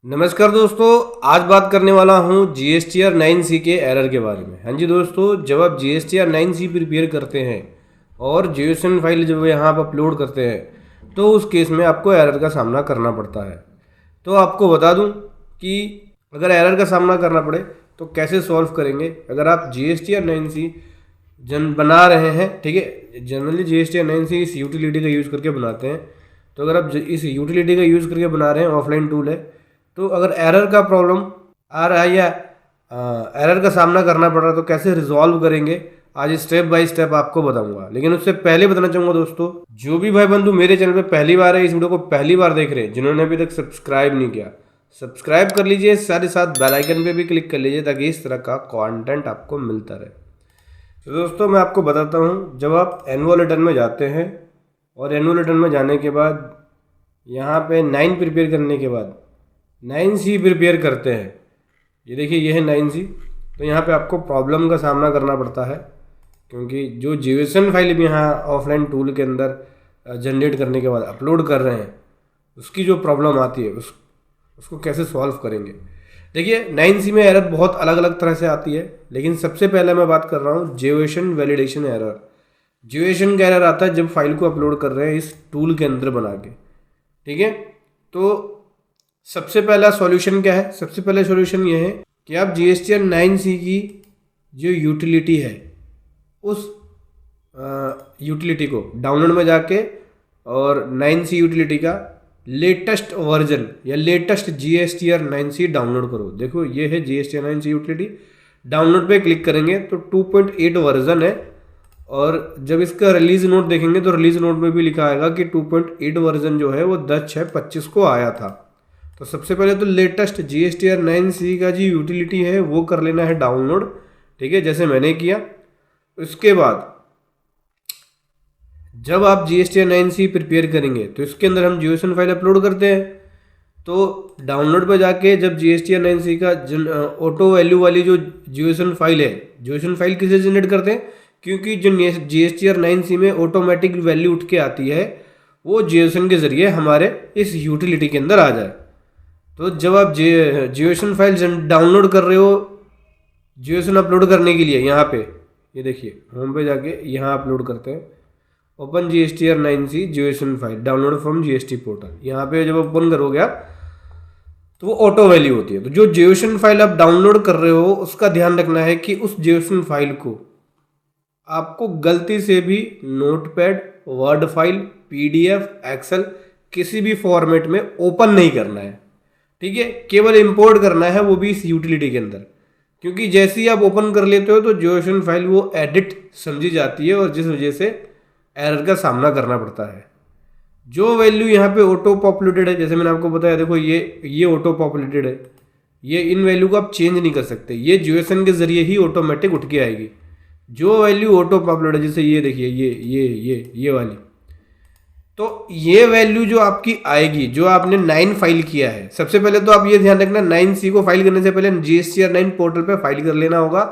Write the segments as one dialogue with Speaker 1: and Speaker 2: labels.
Speaker 1: नमस्कार दोस्तों, आज बात करने वाला हूँ GSTR 9C के एरर के बारे में। हाँ जी दोस्तों, जब आप GSTR 9C प्रिपेयर करते हैं और JSON फाइल जब यहाँ आप अपलोड करते हैं तो उस केस में आपको एरर का सामना करना पड़ता है। तो आपको बता दूँ कि अगर एरर का सामना करना पड़े तो कैसे सॉल्व करेंगे। अगर आप GSTR 9C बना रहे हैं, ठीक है, जनरली GSTR 9C इस यूटिलिटी का यूज़ करके बनाते हैं। तो अगर आप इस यूटिलिटी का यूज़ करके बना रहे हैं, ऑफलाइन टूल है, तो अगर एरर का प्रॉब्लम आ रहा है या एरर का सामना करना पड़ रहा है तो कैसे रिजॉल्व करेंगे, आज स्टेप बाय स्टेप आपको बताऊंगा। लेकिन उससे पहले बताना चाहूँगा दोस्तों, जो भी भाई बंधु मेरे चैनल पे पहली बार है, इस वीडियो को पहली बार देख रहे हैं, जिन्होंने अभी तक सब्सक्राइब नहीं किया, सब्सक्राइब कर लीजिए, साथ ही साथ बेल आइकन पे भी क्लिक कर लीजिए ताकि इस तरह का कंटेंट आपको मिलता रहे। तो दोस्तों मैं आपको बताता हूँ, जब आप एनुअल रिटर्न में जाते हैं और एनुअल रिटर्न में जाने के बाद यहाँ पे 9 प्रिपेयर करने के बाद 9C प्रिपेयर करते हैं, ये देखिए ये है 9C। तो यहाँ पे आपको प्रॉब्लम का सामना करना पड़ता है क्योंकि जो JSON फाइल भी यहाँ ऑफलाइन टूल के अंदर जनरेट करने के बाद अपलोड कर रहे हैं, उसकी जो प्रॉब्लम आती है उसको कैसे सॉल्व करेंगे। देखिए 9C में एरर बहुत अलग अलग तरह से आती है, लेकिन सबसे पहले मैं बात कर रहा हूँ JSON वैलिडेशन एरर। JSON का एरर आता है जब फाइल को अपलोड कर रहे हैं इस टूल के अंदर बना के, ठीक है। तो सबसे पहला सॉल्यूशन क्या है? सबसे पहला सॉल्यूशन ये है कि आप GSTR 9C की जो यूटिलिटी है उस यूटिलिटी को डाउनलोड में जाके और 9C यूटिलिटी का लेटेस्ट वर्जन या लेटेस्ट GSTR 9C डाउनलोड करो। देखो ये है GSTR 9C यूटिलिटी, डाउनलोड पे क्लिक करेंगे तो 2.8 वर्जन है, और जब इसका रिलीज नोट देखेंगे तो रिलीज नोट में भी लिखा आएगा कि 2.8 वर्जन जो है वो 10/6/25 को आया था। तो सबसे पहले तो लेटेस्ट GSTR 9C का जो यूटिलिटी है वो कर लेना है डाउनलोड, ठीक है, जैसे मैंने किया। उसके बाद जब आप GSTR 9C प्रिपेयर करेंगे तो इसके अंदर हम JSON फाइल अपलोड करते हैं। तो डाउनलोड पर जाके जब GSTR 9C का ऑटो वैल्यू वाली जो JSON फाइल है, JSON फाइल किसे जनरेट करते हैं? क्योंकि जो GSTR 9C में ऑटोमेटिक वैल्यू उठ के आती है वो JSON के ज़रिए हमारे इस यूटिलिटी के अंदर आ जाए। तो जब आप JSON फाइल डाउनलोड कर रहे हो JSON अपलोड करने के लिए, यहाँ पे ये देखिए होम पे जाके यहाँ अपलोड करते हैं, open GSTR 9C JSON file download from GST portal. यहाँ पे जब ओपन करोगे आप तो वो ऑटो वैल्यू होती है। तो जो JSON फाइल आप डाउनलोड कर रहे हो उसका ध्यान रखना है कि उस JSON फाइल को आपको गलती से भी notepad, word file, PDF, excel किसी भी फॉर्मेट में ओपन नहीं करना है, ठीक है। केवल इंपोर्ट करना है, वो भी इस यूटिलिटी के अंदर, क्योंकि जैसे ही आप ओपन कर लेते हो तो JSON फाइल वो एडिट समझी जाती है और जिस वजह से एरर का सामना करना पड़ता है। जो वैल्यू यहाँ पे ऑटो पॉपुलेटेड है, जैसे मैंने आपको बताया, देखो ये ऑटो पॉपुलेटेड है, ये इन वैल्यू को आप चेंज नहीं कर सकते, ये JSON के जरिए ही ऑटोमेटिक उठ के आएगी। जो वैल्यू ऑटो पॉपुलेटेड है, जैसे ये देखिए ये वाली, तो ये वैल्यू जो आपकी आएगी, जो आपने 9 फाइल किया है, सबसे पहले तो आप ये ध्यान रखना 9C को फाइल करने से पहले GSTR 9 पोर्टल पे फाइल कर लेना होगा।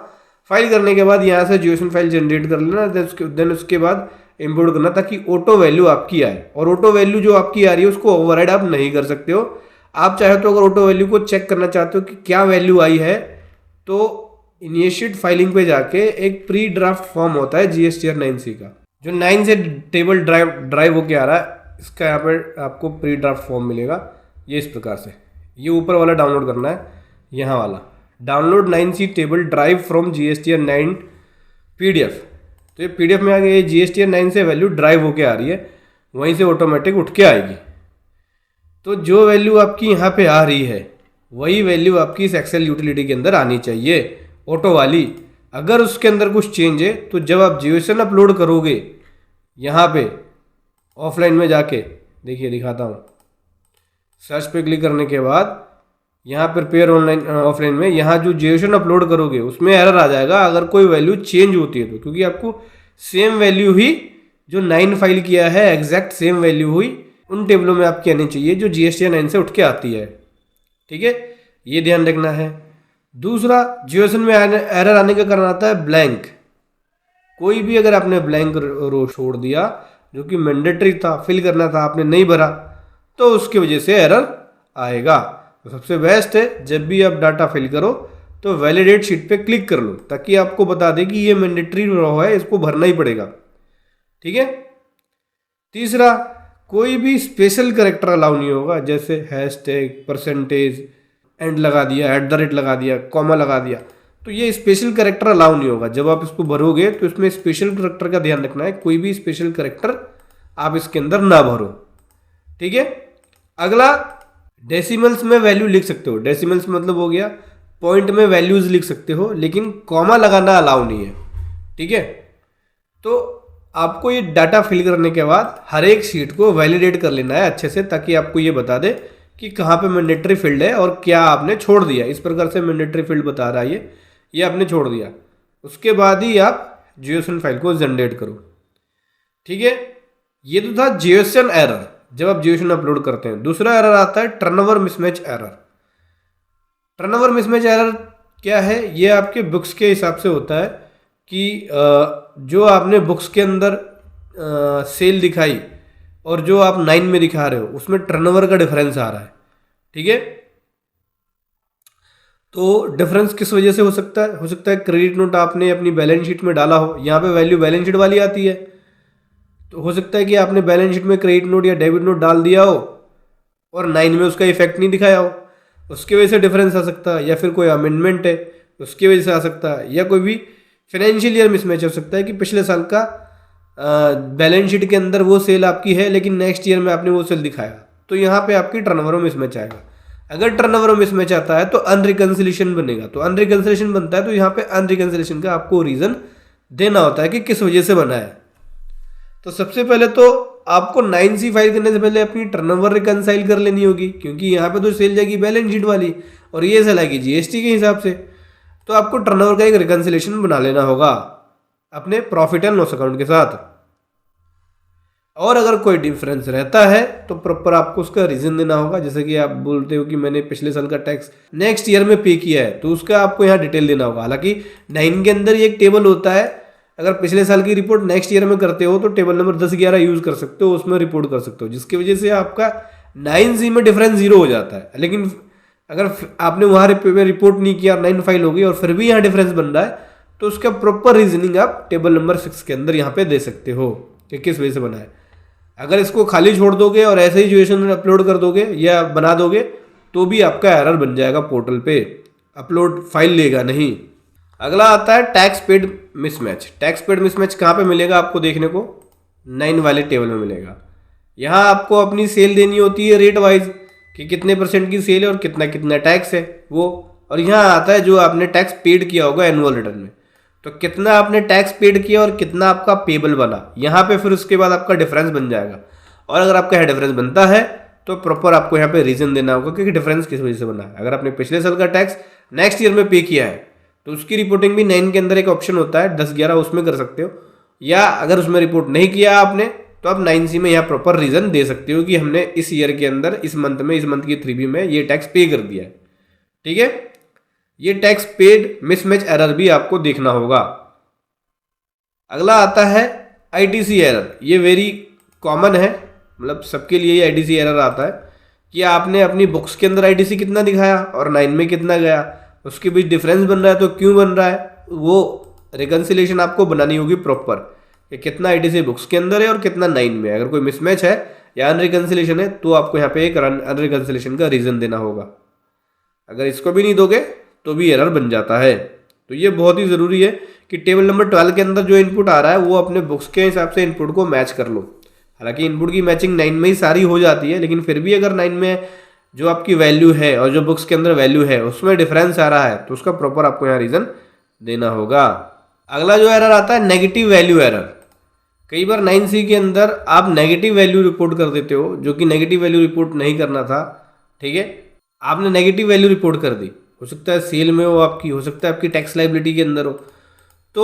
Speaker 1: फाइल करने के बाद यहाँ से JSON फाइल जनरेट कर लेना, देन उसके बाद इंपोर्ट करना ताकि ऑटो वैल्यू आपकी आए। और ऑटो वैल्यू जो आपकी आ रही है उसको ओवरराइड आप नहीं कर सकते हो। आप चाहे तो अगर ऑटो वैल्यू को चेक करना चाहते हो कि क्या वैल्यू आई है, तो इनिशिएट फाइलिंग पे जाके एक प्री ड्राफ्ट फॉर्म होता है GSTR 9C का, जो 9 से टेबल ड्राइव होके आ रहा है, इसका यहाँ पर आपको प्री ड्राफ्ट फॉर्म मिलेगा। ये इस प्रकार से, ये ऊपर वाला डाउनलोड करना है, यहाँ वाला download 9C table drive from GSTR 9 PDF। तो ये PDF में आ गया, ये GSTR 9 से वैल्यू ड्राइव होके आ रही है, वहीं से ऑटोमेटिक उठ के आएगी। तो जो वैल्यू आपकी यहाँ पे आ रही है वही वैल्यू आपकी इस एक्सेल यूटिलिटी के अंदर आनी चाहिए, ऑटो वाली। अगर उसके अंदर कुछ चेंज है तो जब आप JSON अपलोड करोगे, यहाँ पे ऑफलाइन में जाके देखिए दिखाता हूँ, सर्च पे क्लिक करने के बाद यहाँ प्रिपेयर ऑनलाइन ऑफलाइन में यहाँ जो JSON अपलोड करोगे उसमें एरर आ जाएगा अगर कोई वैल्यू चेंज होती है तो, क्योंकि आपको सेम वैल्यू ही जो 9 फाइल किया है एग्जैक्ट सेम वैल्यू हुई उन टेबलों में आपकी आनी चाहिए जो GSTR 9 से उठ के आती है, ठीक है, ये ध्यान रखना है। दूसरा, JSON में एरर आने का कारण आता है ब्लैंक। कोई भी अगर आपने ब्लैंक रो छोड़ दिया जो कि मैंडेटरी था, फिल करना था, आपने नहीं भरा, तो उसकी वजह से एरर आएगा। तो सबसे बेस्ट है जब भी आप डाटा फिल करो तो वैलिडेट शीट पे क्लिक कर लो, ताकि आपको बता दे कि ये मैंडेटरी रो है, इसको भरना ही पड़ेगा। ठीक है। तीसरा, कोई भी स्पेशल कैरेक्टर अलाउ नहीं होगा, जैसे हैशटैग, परसेंटेज, एंड लगा दिया, एट द रेट लगा दिया, कॉमा लगा दिया, तो ये स्पेशल कैरेक्टर अलाउ नहीं होगा। जब आप इसको भरोगे तो इसमें स्पेशल कैरेक्टर का ध्यान रखना है, कोई भी स्पेशल कैरेक्टर आप इसके अंदर ना भरो। ठीक है। अगला, डेसिमल्स में वैल्यू लिख सकते हो। डेसिमल्स मतलब हो गया पॉइंट में वैल्यूज लिख सकते हो, लेकिन कॉमा लगाना अलाउ नहीं है। ठीक है। तो आपको ये डाटा फिल करने के बाद हर एक शीट को वैलिडेट कर लेना है अच्छे से, ताकि आपको ये बता दे कि कहाँ पे मैंडेटरी फील्ड है और क्या आपने छोड़ दिया। इस प्रकार से मैंडेटरी फील्ड बता रहा है ये आपने छोड़ दिया। उसके बाद ही आप JSON फाइल को जनरेट करो। ठीक है। ये तो था JSON एरर, जब आप JSON अपलोड करते हैं। दूसरा एरर आता है turnover mismatch error. Turnover mismatch error क्या है? ये आपके बुक्स के हिसाब से होता है कि जो आपने बुक्स के अंदर सेल दिखाई और जो आप 9 में दिखा रहे हो उसमें टर्नओवर का डिफरेंस आ रहा है। ठीक है। तो डिफरेंस किस वजह से हो सकता है? हो सकता है क्रेडिट नोट आपने अपनी बैलेंस शीट में डाला हो, यहाँ पे वैल्यू बैलेंस शीट वाली आती है, तो हो सकता है कि आपने बैलेंस शीट में क्रेडिट नोट या डेबिट नोट डाल दिया हो और 9 में उसका इफेक्ट नहीं दिखाया हो, उसकी वजह से डिफरेंस आ सकता है। या फिर कोई अमेंडमेंट है उसकी वजह से आ सकता है, या कोई भी फाइनेंशियल ईयर मिसमैच हो सकता है कि पिछले साल का बैलेंस शीट के अंदर वो सेल आपकी है लेकिन नेक्स्ट ईयर में आपने वो सेल दिखाया, तो यहाँ पे आपकी टर्नओवर मिसमैच आएगा। अगर टर्नओवर मिसमैच आता है तो अनरिकंसिलेशन बनेगा। तो अनरिकंसिलेशन बनता है तो यहाँ पे अनरिकंसिलेशन का आपको रीजन देना होता है कि किस वजह से बना है। तो सबसे पहले तो आपको 9C फाइल करने से पहले अपनी टर्नओवर रिकंसाइल कर लेनी होगी, क्योंकि यहाँ पे तो सेल जाएगी बैलेंस शीट वाली और ये सेल आएगी GST के हिसाब से। तो आपको टर्नओवर का एक रिकंसिलेशन बना लेना होगा अपने प्रॉफिट एंड लॉस अकाउंट के साथ। और अगर कोई डिफरेंस रहता है तो प्रॉपर आपको उसका रीजन देना होगा। जैसे कि आप बोलते हो कि मैंने पिछले साल का टैक्स नेक्स्ट ईयर में पे किया है, तो उसका आपको यहाँ डिटेल देना होगा। हालांकि 9 के अंदर एक टेबल होता है, अगर पिछले साल की रिपोर्ट नेक्स्ट ईयर में करते हो तो टेबल नंबर 10-11 यूज कर सकते हो, उसमें रिपोर्ट कर सकते हो, जिसकी वजह से आपका 9C में डिफरेंस 0 हो जाता है। लेकिन अगर आपने वहाँ रिपोर्ट नहीं किया, 9 फाइल हो गई और फिर भी यहाँ डिफरेंस बन रहा है, तो उसका प्रॉपर रीजनिंग आप टेबल नंबर 6 के अंदर यहाँ पे दे सकते हो कि किस वजह से बना है। अगर इसको खाली छोड़ दोगे और ऐसे ही JSON अपलोड कर दोगे या बना दोगे तो भी आपका एरर बन जाएगा, पोर्टल पे अपलोड फाइल लेगा नहीं। अगला आता है tax paid mismatch. Tax paid mismatch कहाँ पे मिलेगा आपको देखने को? 9 वाले टेबल में मिलेगा। यहाँ आपको अपनी सेल देनी होती है रेट वाइज कि कितने % की सेल है और कितना कितना टैक्स है वो, और यहाँ आता है जो आपने टैक्स पेड किया होगा एनुअल रिटर्न में, तो कितना आपने टैक्स पेड किया और कितना आपका पेबल बना, यहाँ पे फिर उसके बाद आपका डिफरेंस बन जाएगा। और अगर आपका डिफरेंस बनता है तो प्रॉपर आपको यहाँ पे रीजन देना होगा कि डिफरेंस किस वजह से बना है। अगर आपने पिछले साल का टैक्स नेक्स्ट ईयर में पे किया है तो उसकी रिपोर्टिंग भी 9 के अंदर एक ऑप्शन होता है 10-11, उसमें कर सकते हो। या अगर उसमें रिपोर्ट नहीं किया आपने तो आप 9C में यहाँ प्रॉपर रीजन दे सकते हो कि हमने इस ईयर के अंदर इस मंथ की 3B में ये टैक्स पे कर दिया है। ठीक है। ये टैक्स पेड मिसमैच एरर भी आपको देखना होगा। अगला आता है ITC एरर। ये वेरी कॉमन है, मतलब सबके लिए ये ITC एरर आता है कि आपने अपनी बुक्स के अंदर ITC कितना दिखाया और 9 में कितना गया, उसके बीच डिफरेंस बन रहा है। तो क्यों बन रहा है वो रिकंसिलेशन आपको बनानी होगी प्रॉपर कि कितना ITC बुक्स के अंदर है और कितना 9 में। अगर कोई मिसमैच है या अनरिकंसिलेशन है तो आपको यहाँ पे एक अनरिकंसिलेशन का रीजन देना होगा। अगर इसको भी नहीं दोगे तो भी एरर बन जाता है। तो ये बहुत ही ज़रूरी है कि टेबल नंबर 12 के अंदर जो इनपुट आ रहा है वो अपने बुक्स के हिसाब से इनपुट को मैच कर लो। हालांकि इनपुट की मैचिंग 9 में ही सारी हो जाती है, लेकिन फिर भी अगर 9 में जो आपकी वैल्यू है और जो बुक्स के अंदर वैल्यू है उसमें डिफरेंस आ रहा है तो उसका प्रॉपर आपको यहाँ रीज़न देना होगा। अगला जो एरर आता है नेगेटिव वैल्यू एरर। कई बार 9C के अंदर आप नेगेटिव वैल्यू रिपोर्ट कर देते हो, जो कि नेगेटिव वैल्यू रिपोर्ट नहीं करना था। ठीक है। आपने नेगेटिव वैल्यू रिपोर्ट कर दी, हो सकता है सेल में हो आपकी, हो सकता है आपकी टैक्स लाइबिलिटी के अंदर हो, तो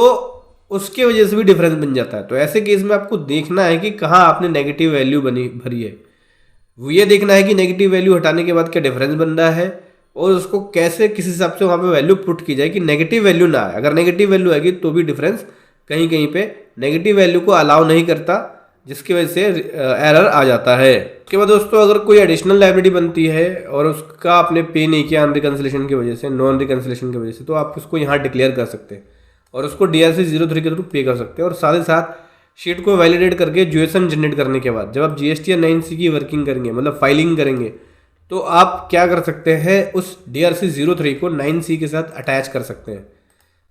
Speaker 1: उसके वजह से भी डिफरेंस बन जाता है। तो ऐसे केस में आपको देखना है कि कहाँ आपने नेगेटिव वैल्यू भरी है। वो ये देखना है कि नेगेटिव वैल्यू हटाने के बाद क्या डिफरेंस बन रहा है और उसको कैसे किस हिसाब से वहाँ पे वैल्यू पुट की जाए कि नेगेटिव वैल्यू ना आए। अगर नेगेटिव वैल्यू आएगी तो भी डिफरेंस कहीं कहीं पे नेगेटिव वैल्यू को अलाउ नहीं करता जिसकी वजह से एरर आ जाता है। उसके बाद दोस्तों अगर कोई एडिशनल लाइबिलिटी बनती है और उसका आपने पे नहीं किया अनरिकंसिलेशन की वजह से, नॉन रिकंसिलेशन की वजह से, तो आप उसको यहाँ डिक्लेयर कर सकते हैं और उसको DRC-03 के थ्रू पे कर सकते हैं। और साथ ही साथ शीट को वैलिडेट करके ज्यूएसएन जनरेट करने के बाद जब आप GST 9C की वर्किंग करेंगे, मतलब फाइलिंग करेंगे, तो आप क्या कर सकते हैं, उस DRC-03 को 9C के साथ अटैच कर सकते हैं।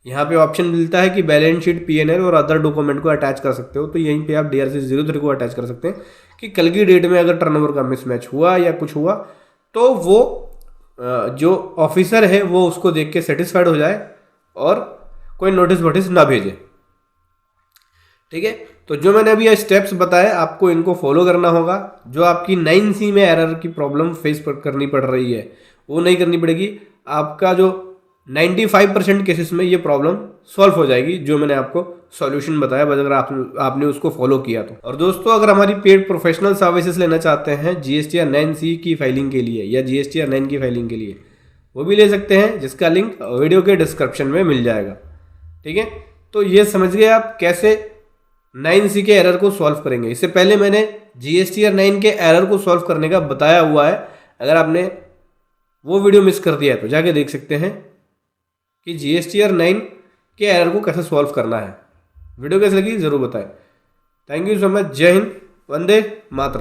Speaker 1: यहाँ पे ऑप्शन मिलता है कि बैलेंस शीट, PNL और अदर डॉक्यूमेंट को अटैच कर सकते हो, तो यहीं पे आप DRC-03 को अटैच कर सकते हैं कि कल की डेट में अगर टर्नओवर का मिसमैच हुआ या कुछ हुआ तो वो जो ऑफिसर है वो उसको देख के सेटिस्फाइड हो जाए और कोई नोटिस वोटिस ना भेजे। ठीक है, तो जो मैंने अभी ये स्टेप्स बताए आपको इनको फॉलो करना होगा। जो आपकी 9C में एरर की प्रॉब्लम फेस करनी पड़ रही है वो नहीं करनी पड़ेगी। आपका जो 95% केसेस में ये प्रॉब्लम सॉल्व हो जाएगी, जो मैंने आपको सॉल्यूशन बताया, बस अगर आपने उसको फॉलो किया तो। और दोस्तों अगर हमारी पेड प्रोफेशनल सर्विसेज लेना चाहते हैं GSTR 9C की फाइलिंग के लिए या GSTR 9 की फाइलिंग के लिए, वो भी ले सकते हैं, जिसका लिंक वीडियो के डिस्क्रिप्शन में मिल जाएगा। ठीक है, तो ये समझ गए आप कैसे 9C के एरर को सॉल्व करेंगे। इससे पहले मैंने GSTR 9 के एरर को सॉल्व करने का बताया हुआ है, अगर आपने वो वीडियो मिस कर दिया है तो जाके देख सकते हैं कि GSTR 9 के एरर को कैसे सॉल्व करना है। वीडियो कैसे लगी ज़रूर बताएं। Thank you so much. जय हिंद, वंदे मातरम।